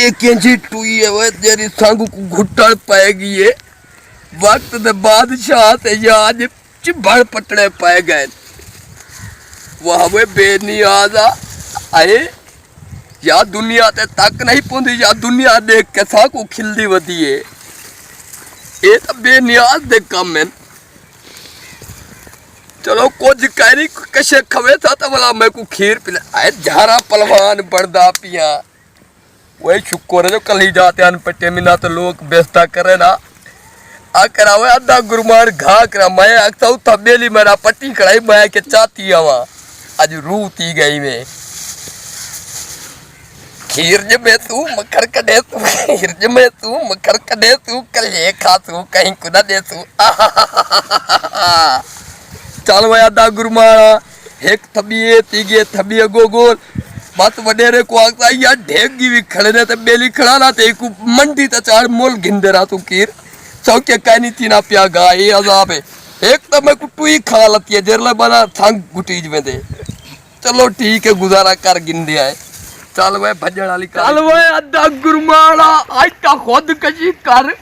एक इंची टूई है वो तेरी सांगू को घुट्टल पाएगी ये वक्त दे बादशाह ते आज चिबड़ पटने पाए गए वह वे बेनियाज आए या दुनिया ते तक नहीं पुंदी या दुनिया देख के सांगू खिलदी वधी है ये तो बेनियाज दे काम है चलो कुछ कहरी कशे खवे था तो बोला मैं को खीर पिला आए झारा पलवान बड़दा पिया वही शुक्र है जो कल ही जाते अन पट्टे मिना तो लोग बेस्ता करे ना आ करावे आधा गुरमान घा करा मैं अक्सा तबेली मेरा पट्टी कड़ाई मैं के चाती आवा आज रूती गई मैं खीर जमे तू मकर कदे तू खीर जमे तू मकर कदे तू कल ये खा तू कहीं कुदा दे तू चल वया दा गुरमाना एक थबिए तीगे थबिए गोगोल बात वडेरे को आखता या ढेगी भी खड़े ने ते बेली खड़ा ना ते को मंडी त चार मोल गिंदे रा तू कीर चौके कानी तीना पिया गाय अजाब है एक तो मैं कुटू ही खा लती है जरला बना थंग गुटीज में दे चलो ठीक है गुजारा कर गिंदे आए चल वे भजन वाली चल वे अद्दा गुरमाना आज का खुद कशी कर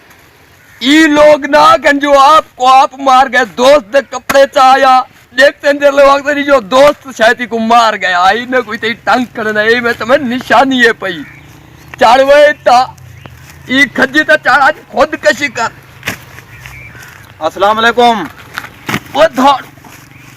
ई लोग ना गंजो आपको आप मार गए दोस्त दे कपड़े चाया देखते हैं लोग तेरी जो दोस्त शायद को मार गया आई ने कोई तेरी टंग करना ये मैं तुम्हें निशानी है पई चाड़वे ता ई खज्जी ता चाड़ आज खुद कशी कर अस्सलाम वालेकुम ओ धड़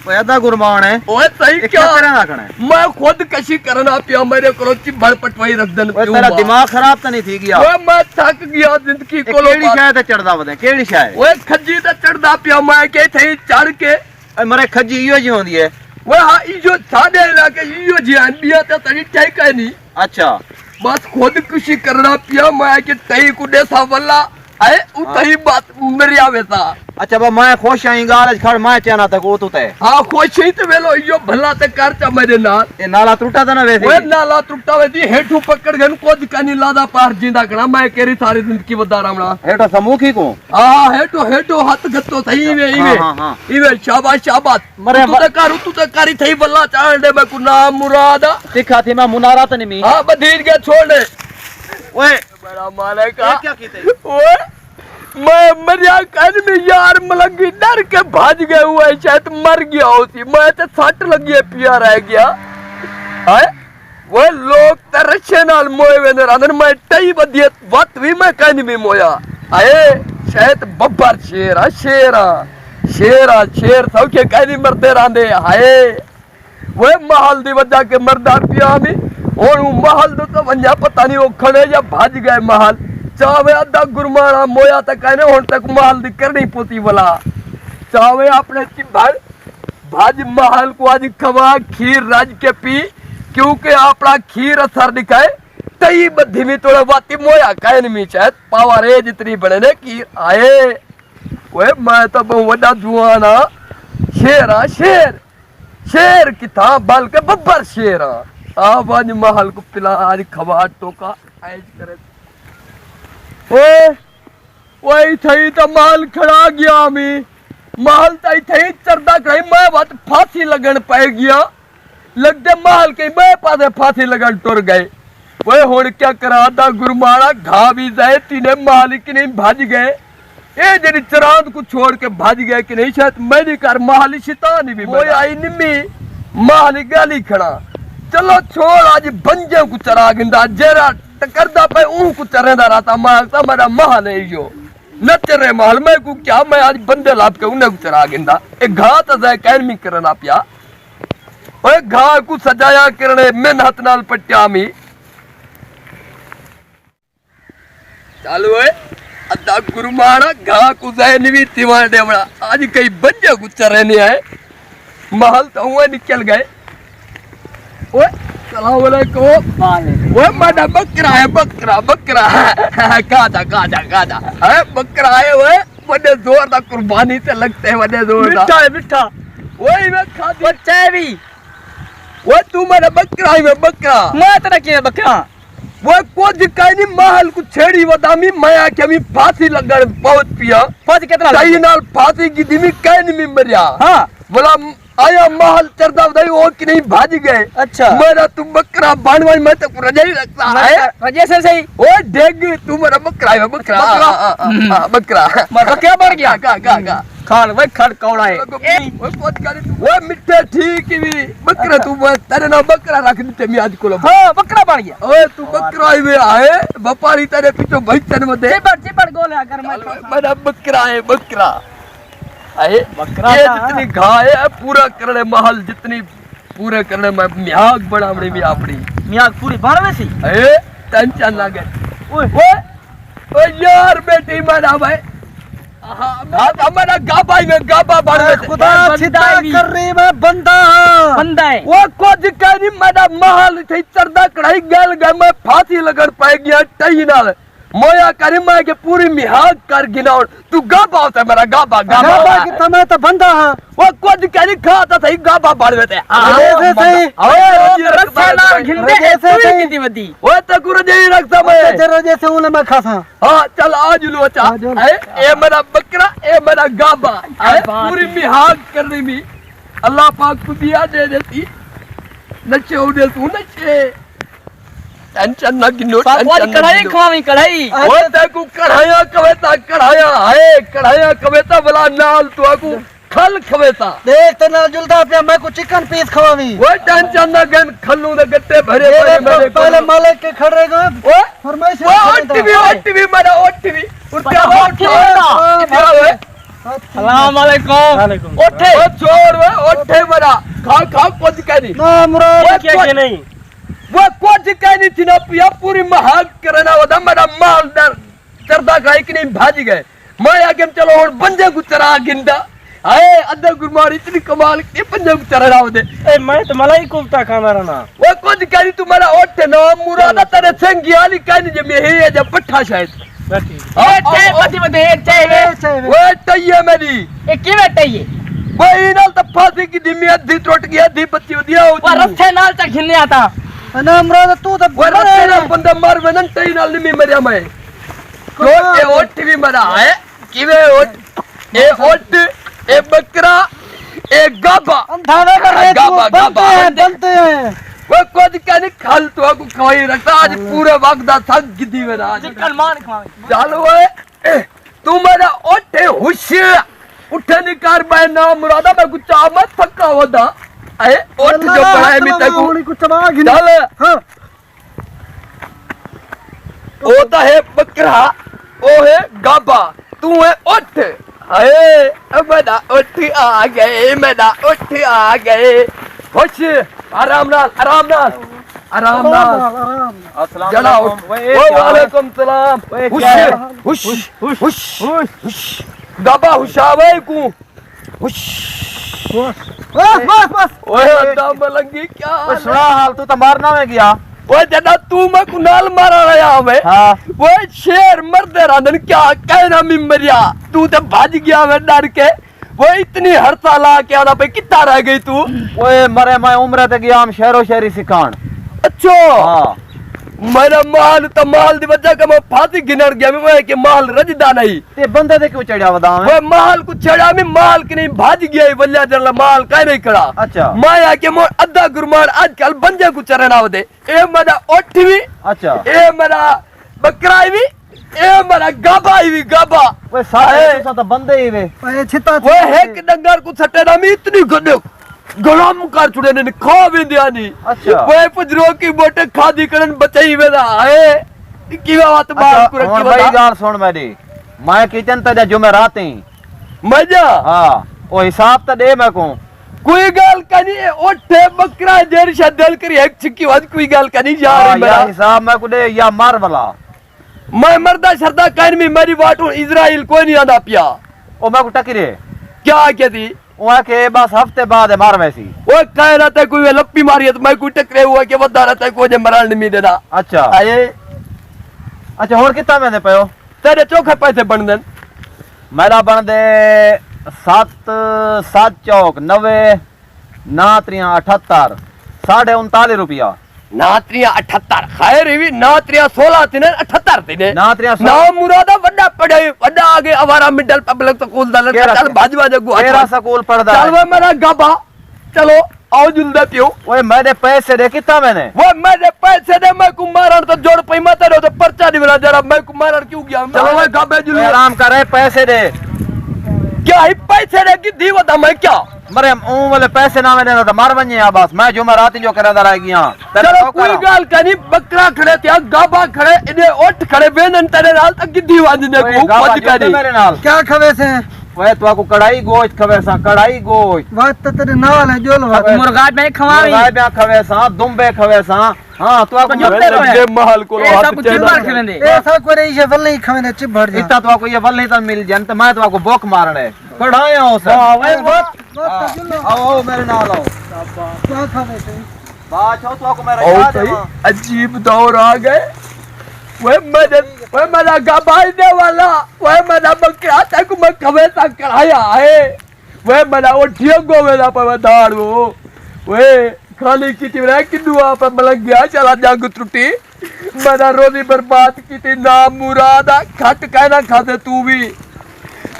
पैदा गुरमान है ओए सही क्या करना रखना है मैं खुद कशी करना पिया मेरे को चिबड़ पटवाई रख दन तेरा दिमाग खराब तो नहीं थी गया ओए मैं थक गया जिंदगी को केड़ी शायद चढ़दा वदे केड़ी शायद ओए खज्जी ता चढ़दा पिया मैं के थे चढ़ के मरे खज्जी इयो जी होंदी है वो हाँ इयो सादे इलाके इयो जी अनबिया तो तरी ठीक है नहीं अच्छा बस खुद खुशी करना पिया मैं कि तई कुडे सा वल्ला आए उतई बात मेरी आवे सा अच्छा बा मैं खुश आई गाल खड़ मैं चाहना तक वो तो तय हां खुश ही तो वेलो इयो भला ते कर चा मेरे नाल ए नाला टूटा था ना वैसे ओए नाला टूटा वे दी हेठू पकड़ गन को कानी लादा पार जिंदा कना मैं केरी सारी जिंदगी वदा रामणा हेठो समूखी को हां हेठो हेठो हाथ गत्तो थई वे इवे इवे शाबाश शाबाश मरे तू तो करी थई वल्ला चाल दे मैं को नाम मुराद सिखा थी मैं मुनारा तो नहीं मी हां बधीर के छोड़ दे ओए बड़ा मालिक का क्या कीते ओए मैं मरिया कर में यार मलंगी डर के भाज गए हुआ शायद मर गया होती मैं तो सट लगी है पिया रह गया है वो लोग तरसे नाल मोए वे ने अंदर मैं टई बदियत वत भी मैं कहनी में मोया आए शायद बब्बर शेरा शेरा शेरा शेर सब के कहनी मरते रहंदे हाय वो महल दी वजह के मरदा पिया में और महल तो वंजा पता नहीं वो खड़े या भाज गए महल चावे अद्धा गुरमाना मोया तक कहने हुन तक महल दी करनी पोती वाला चावे अपने चिबड़ भाज महल को आज खवा खीर राज के पी क्योंकि अपना खीर असर दिखाए तई बद्धी में तोड़े बाती मोया कहने में शायद पावर है जितनी बने ने खीर आए ओए मैं तो बहुत बड़ा जुआना शेरा शेर शेर की था बल के बब्बर शेरा आज महल को पिला आज खवा टोका ऐज करे ओए ओए थई तो महल खड़ा गया मी महल तई थई चरदा कई मैं बात फांसी लगन पाए गया लगदे महल के मैं पासे फांसी लगन टुर गए ओए हुन क्या करा दा गुरमाना घा भी जाए तीने मालिक नहीं भाज गए ए जड़ी चरांद को छोड़ के भाज गए कि नहीं शायद मेरी कर महल शैतान भी ओए आई निम्मी महल गाली खड़ा चलो छोड़ आज बंजे को चरा गिंदा जेरा करदा पे ऊ को चरेंदा रहता मांगता मेरा महल है यो न चरे महल में को क्या मैं आज बंदे लाभ के उन्हें को चरा गिंदा एक घा तो जाए कैन में करना पिया ओए घा को सजाया करने मेहनत नाल पट्टिया मी चालू है अद्दा गुरमाना घा को जाए निवी तिवार देवड़ा आज कई बंजे को चरे नहीं आए महल तो हुए निकल गए ओए सलाम वालेकुम वो मादा बकरा है बकरा बकरा काजा है बकरा है वो बड़े जोर दा कुर्बानी से लगते हैं बड़े जोर दा मिठा है मिठा वही मैं खा बच्चा भी वो तू मेरा बकरा है मैं बकरा मैं तेरा क्या बकरा वो कुछ कहनी महल को छेड़ी वदामी मैं क्या मी फांसी लगन पहुंच पिया फांसी कितना सही नाल फांसी की दिमी कहनी में मरिया हां बोला आया महल चरदा उदय वो कि नहीं भाज गए। अच्छा मेरा तू बकरा बाणवाई मैं तो रजाई रखता है वजह से सही ओ डेग तू मेरा बकरा है बकरा बकरा मर क्या बढ़ गया का खान भाई खड़ कौड़ा है वो मिठे ठीक भी बकरा तू तेरे ना बकरा रख दे मैं आज को हां बकरा बन गया ओए तू बकरा ही में आए व्यापारी तेरे पीछे भैचन में दे चिपड़ गोले अगर मैं मेरा बकरा है बकरा आए बकरा ये जितनी घाय है पूरा करने महल जितनी पूरे करने में मियाग बनावड़ी भी अपनी मियां पूरी बारह सी ए टेंशन लगे ओए यार बेटी मेरा भाई हां हमारा गाबा में गाबा बढ़ खुदा सीधा कर रही मैं बंदा बंदा है वो कुछ कह मेरा महल थे चरदा कढ़ाई गल गए मैं फांसी लगन पाए गया टई नाल मोया करी मैं के पूरी मिहाग कर गिनाउन तू गाबा होता है मेरा गाबा गाबा कि तमे तो बंदा हां वो कुछ कह खाता सही गाबा बढ़वे थे ऐसे सही रस्सा ना घिंदे ऐसे सही की बदी वो तो गुरु जी रखता मैं जरो जैसे उन्हें मैं खाता हां चल आज लो चा ए मेरा बकरा ए मेरा गाबा पूरी मिहाग कर रही मी अल्लाह पाक को दिया दे देती नचे उड़े तू नचे टेंशन ना गिनो टेंशन कढ़ाई खावी कढ़ाई वो तेको कढ़ाया कवेता भला नाल तो आकू खल खवेता देख तो ना जुलता पे मैं को चिकन पीस खवावी वो टेंशन ना गन खल्लू दे गट्टे भरे मेरे पहले मालिक के खड़े गए वो फरमाइश ओटीवी मेरा ओटीवी अस्सलाम वालेकुम ओठे ओ छोड़ वे ओठे मेरा खा कुछ कहनी ना मुराद क्या नहीं वो कुछ कहनी थी ना पिया पूरी महाग करना वदा मेरा माल दर चरदा का एक नहीं भाज गए मैं आगे चलो और बंजे को चरा गिंदा आए अद्दा गुरमार इतनी कमाल के बंजे को चरा दे ए मैं तो मलाई कोफ्ता खाना रहना वो कुछ कहनी तुम्हारा ओठे ना मुरादा तेरे संगियाली कहनी जे मैं है जब पट्ठा शायद ए पति मते एक चाहिए वो टइए मेरी ए की बैठिए वो इनाल तो फांसी की दिमी अद्धी टूट गया दी बच्ची दिया वो रस्ते नाल तक घिन्ने आता ना मुराद तू तो वो रस्ते नाल बंदा मार वेनन टई नाल निमी मरिया मैं तो ए ओठ भी मरा है किवे ओठ ए बकरा ए गाबा अंधारा कर रहे तू बनते हैं वो कुछ कहने खल तो को खवाई रखता आज पूरे वक्त दा थक गिदी मेरा आज चिकन मान खावे चल ओए तू मेरा ओठे हुश उठे निकार मैं ना मुरादा मैं कुछ मत थका होदा ए ओठ जो पढ़ाए मी तक कुछ चबा गिन चल हां ओ तो है बकरा ओ है गाबा तू है ओठ अरे मेरा ओठ आ गए मेरा ओठ आ गए खुश आराम नाल अस्सलाम वालेकुम सलाम हुश हुश हुश गाबा हुशावे को हुश बस ओए अड्डा मलंगी क्या सुना हाल तू तो मारना में गया वो जना तू मैं कुनाल मारा रहा हमें हाँ वो शेर मरदे राधन क्या कहना मी मरिया तू तो भाज गया मैं डर के वो इतनी हड़ताल क्या ना पे कितना रह गई तू ओए मरे मैं उम्र तक गया हम शहरो शहरी सिखान अच्छा हाँ मेरा माल तो माल दी वजह का मैं फांसी गिनर गया मैं कि माल रजदा नहीं ते बंदे दे क्यों चढ़ा वदा वो माल को छड़ा में माल के नहीं भाज गया वल्ला जरला माल काहे नहीं खड़ा अच्छा माया के मोर अद्धा गुरमार आजकल बंजे को चरना दे ए मेरा ओठ भी अच्छा ए मेरा बकरा भी ए मेरा गाबा भी गाबा ओए सारे तो बंदे ही वे ओए छिता वो है कि डंगर को सटे ना में इतनी गड्ढे गलाम कर छुड़े ने खा भी दिया नहीं अच्छा वो पुजरो की बोटे खादी करन बचाई वेदा है की बात बात को रखी भाई गाल सुन मेरी मैं किचन ते जुमेरात ही मजा हां ओ हिसाब तो दे मैं को कोई गाल कनी ओठे बकरा जेर शदल करी एक छिकी वाज कोई गाल कनी जा रही मेरा हिसाब मैं को दे या मार वाला मैं मर्दा शरदा कहन में मेरी बात इजराइल कोई नहीं आंदा पिया ओ मैं को टकरे क्या कहती वो के बस हफ्ते बाद है मार वैसी वो कह रहा था कोई लप्पी मारी है तो मैं कोई टकरे हुआ के बता रहा था कोई मरण नहीं देना अच्छा आए अच्छा और कितना मैंने पयो तेरे चौखे पैसे बन देन मेरा बन दे 7 चौक 90 ना 78 39.5 रुपया नात्रिया 78 खैर भी नात्रिया 16 थी 78 थी नात्रिया ना मुरादा वड्डा पढ़े वड्डा आगे अवारा मिडल पब्लिक स्कूल दल चल भाजवा जगू तेरा स्कूल पढ़दा चल वो मेरा गाबा चलो आओ जुलदे पियो ओए मैंने पैसे दे कितना मैंने वो मैंने पैसे दे मैं को मारण तो जोड़ पई मत रो तो पर्चा नहीं मिला जरा मैं को मारण क्यों गया चलो वो गाबे ओए जुले आराम कर रहे पैसे दे क्या ही पैसे दे की दी वता मैं क्या मरे ऊ वाले पैसे ना मैंने तो मार बने या बस मैं जो मैं रात जो करा रह गया चलो कोई गाल कनी बकरा खड़े त्या गाबा खड़े इने ओठ खड़े बेनन तेरे नाल तक गिद्दी वाजने को पज करी मेरे नाल क्या खवे से वे तो को कढ़ाई गोश्त खवे सा कढ़ाई गोश्त बात तो तेरे नाल है जो लो मुर्गा में खवावी गाय ब्या खवे सा दुम्बे खवे सा हां तो को जुलते रहो लगे महल को ए हाथ सब कुछ चेना मार खेलेंदे ऐसा कोई रही है वल्ले खवे ने चिप भर जा इतना तो को ये बल नहीं तो मिल जन तो मैं तो को बोक मारने कढ़ाई हो सर हां वे आओ मेरे नाल आओ क्या खवे से बात हो तो को मैं और रखा सही दे अजीब दौर आ गए वे मेरा गबाइने वाला वे मेरा बकरा तक मैं खवे सा कराया है वे मेरा वो ठियोगो मेरा पर दाड़ो वे खाली किती रे किदुआ पर मलंग गया चला जाग त्रुटि मेरा रोजी बर्बाद की ना मुरादा खट कहना खाते तू भी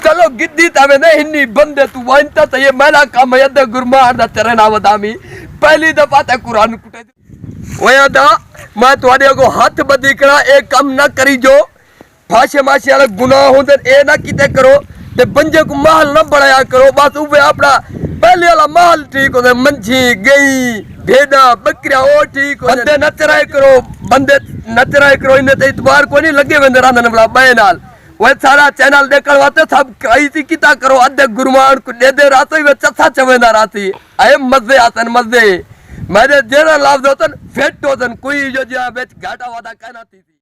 चलो गिद्दी तवे ने हिन्नी बंदे तू वांता तो ये मेरा काम है दे गुरमार दा तेरे ना वदामी पहली दफा ते कुरान कुटे ओए अदा मैं तुम्हारे को हाथ बदी करा एक काम ना करी जो फाशे माशे वाला गुनाह होंदे ए ना किते करो ते बंजे को महल ना बढ़ाया करो बस उबे अपना पहले वाला महल ठीक होंदे मंझी गई भेड़ा बकरियां ओ ठीक हो बंदे नचराए करो इने ते इतबार को नहीं लगे वेंदे रांदन वाला बाय नाल वो सारा चैनल देखण वास्ते सब कई सी किता करो अधे गुरमान को दे दे रातो वे चथा चवेंदा राती आए मजे आतन मजे मेरे जेरा लाभ दोतन फेट होतन कोई जो जा बेच घाटा वादा कहना थी